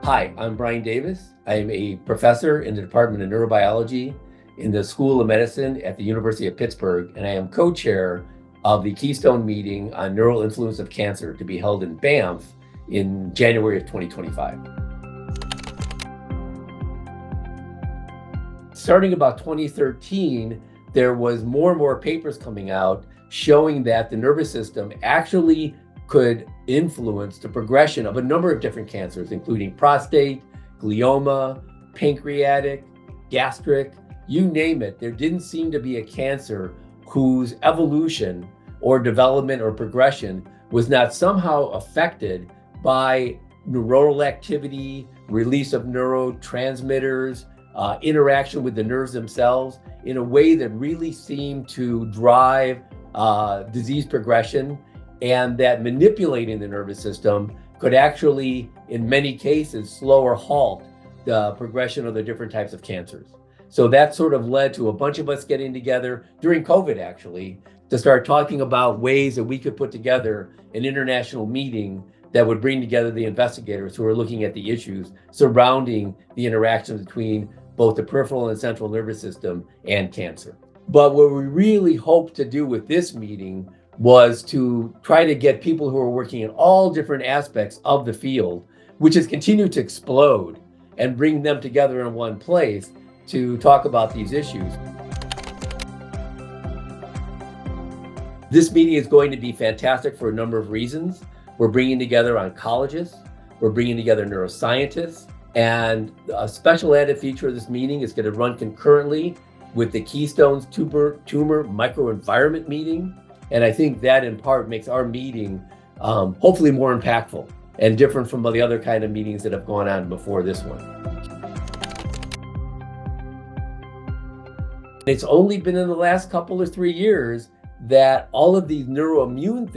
Hi, I'm Brian Davis. I'm a professor in the Department of Neurobiology in the School of Medicine at the University of Pittsburgh, and I am co-chair of the Keystone meeting on neural influence of cancer to be held in Banff in January of 2025. Starting about 2013, there was more and more papers coming out showing that the nervous system actually could influence the progression of a number of different cancers, including prostate, glioma, pancreatic, gastric, you name it. There didn't seem to be a cancer whose evolution or development or progression was not somehow affected by neuronal activity, release of neurotransmitters, interaction with the nerves themselves in a way that really seemed to drive disease progression, and that manipulating the nervous system could actually, in many cases, slow or halt the progression of the different types of cancers. So that sort of led to a bunch of us getting together during COVID, actually, to start talking about ways that we could put together an international meeting that would bring together the investigators who are looking at the issues surrounding the interactions between both the peripheral and central nervous system and cancer. But what we really hoped to do with this meeting was to try to get people who are working in all different aspects of the field, which has continued to explode, and bring them together in one place to talk about these issues. This meeting is going to be fantastic for a number of reasons. We're bringing together oncologists, we're bringing together neuroscientists, and a special added feature of this meeting is going to run concurrently with the Keystone Tumor Microenvironment meeting. And I think that in part makes our meeting hopefully more impactful and different from the other kind of meetings that have gone on before this one. It's only been in the last couple or 3 years that all of these neuroimmune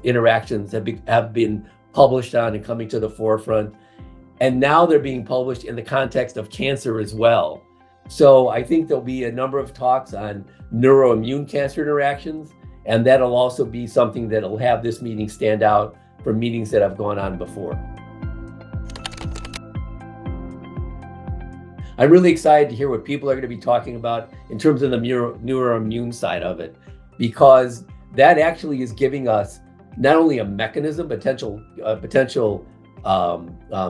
interactions have been published on and coming to the forefront. And now they're being published in the context of cancer as well. So I think there'll be a number of talks on neuroimmune cancer interactions, and that'll also be something that'll have this meeting stand out from meetings that have gone on before. I'm really excited to hear what people are going to be talking about in terms of the neuroimmune side of it, because that actually is giving us not only a mechanism, potential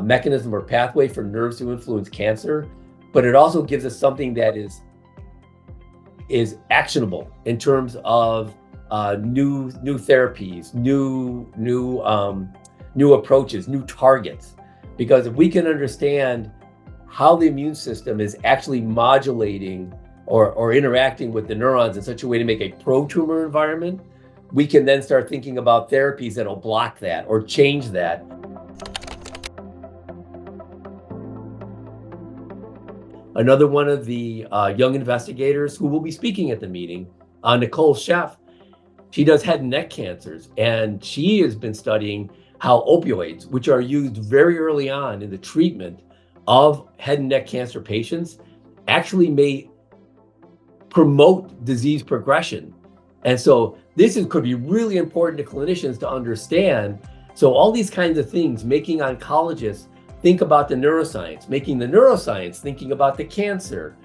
mechanism or pathway for nerves to influence cancer, but it also gives us something that is actionable in terms of new therapies, new approaches, new targets. Because if we can understand how the immune system is actually modulating or interacting with the neurons in such a way to make a pro-tumor environment, we can then start thinking about therapies that'll block that or change that. Another one of the young investigators who will be speaking at the meeting, Nicole Sheff, she does head and neck cancers, and she has been studying how opioids, which are used very early on in the treatment of head and neck cancer patients, actually may promote disease progression. And so this could be really important to clinicians to understand. So all these kinds of things, making oncologists think about the neuroscience, making the neuroscience thinking about the cancer.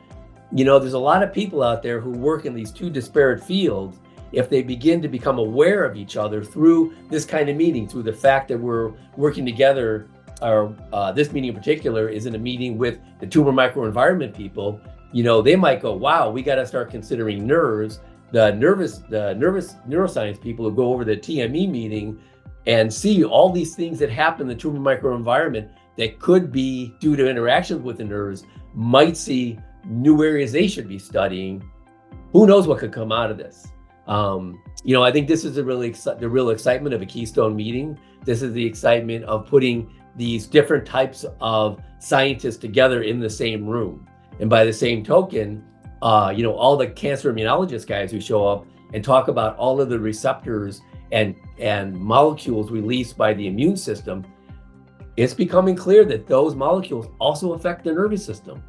You know, there's a lot of people out there who work in these two disparate fields. If they begin to become aware of each other through this kind of meeting, through the fact that we're working together, or this meeting in particular is in a meeting with the tumor microenvironment people, you know, they might go, wow, we got to start considering nerves. The neuroscience people who go over the TME meeting and see all these things that happen in the tumor microenvironment that could be due to interactions with the nerves, might see new areas they should be studying. Who knows what could come out of this? You know, I think this is the real excitement of a Keystone meeting. This is the excitement of putting these different types of scientists together in the same room. And by the same token, you know, all the cancer immunologist guys who show up and talk about all of the receptors and molecules released by the immune system, it's becoming clear that those molecules also affect the nervous system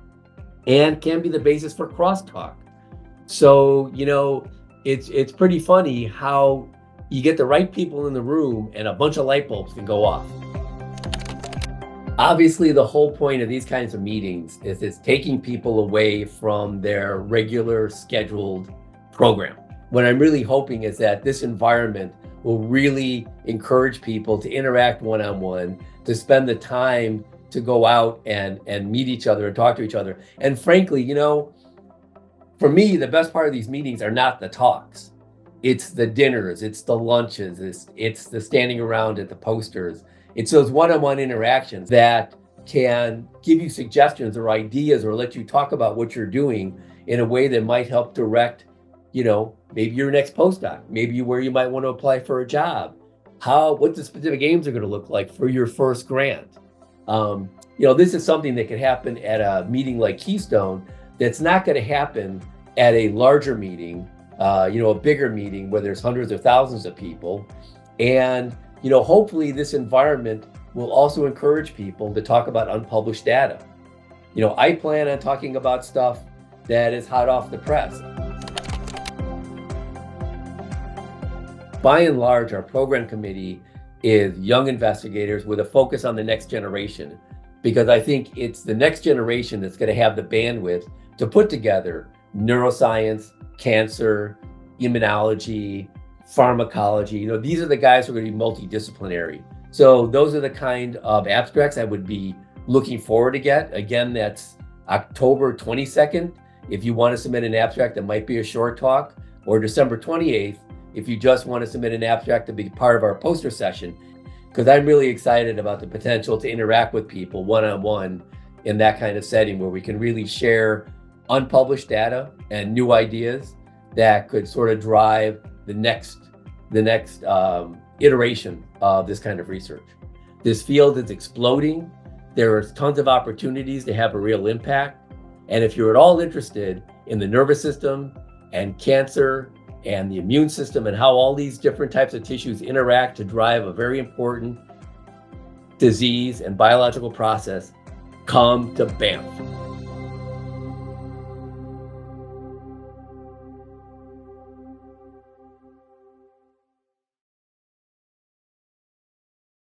and can be the basis for crosstalk. So, you know, it's pretty funny how you get the right people in the room and a bunch of light bulbs can go off. Obviously, the whole point of these kinds of meetings is it's taking people away from their regular scheduled program. What I'm really hoping is that this environment will really encourage people to interact one-on-one, to spend the time to go out and meet each other and talk to each other. And frankly, for me, the best part of these meetings are not the talks. It's the dinners, it's the lunches, it's the standing around at the posters. It's those one-on-one interactions that can give you suggestions or ideas or let you talk about what you're doing in a way that might help direct, maybe your next postdoc, maybe where you might want to apply for a job, what the specific aims are going to look like for your first grant. This is something that could happen at a meeting like Keystone that's not going to happen at a larger meeting, a bigger meeting where there's hundreds or thousands of people. And, hopefully this environment will also encourage people to talk about unpublished data. I plan on talking about stuff that is hot off the press. By and large, our program committee is young investigators with a focus on the next generation, because I think it's the next generation that's going to have the bandwidth to put together neuroscience, cancer, immunology, pharmacology. These are the guys who are going to be multidisciplinary. So those are the kind of abstracts I would be looking forward to get. Again, that's October 22nd if you want to submit an abstract that might be a short talk, or December 28th if you just want to submit an abstract to be part of our poster session, because I'm really excited about the potential to interact with people one-on-one in that kind of setting where we can really share unpublished data and new ideas that could sort of drive the next iteration of this kind of research. This field is exploding. There are tons of opportunities to have a real impact. And if you're at all interested in the nervous system and cancer and the immune system and how all these different types of tissues interact to drive a very important disease and biological process, come to Banff.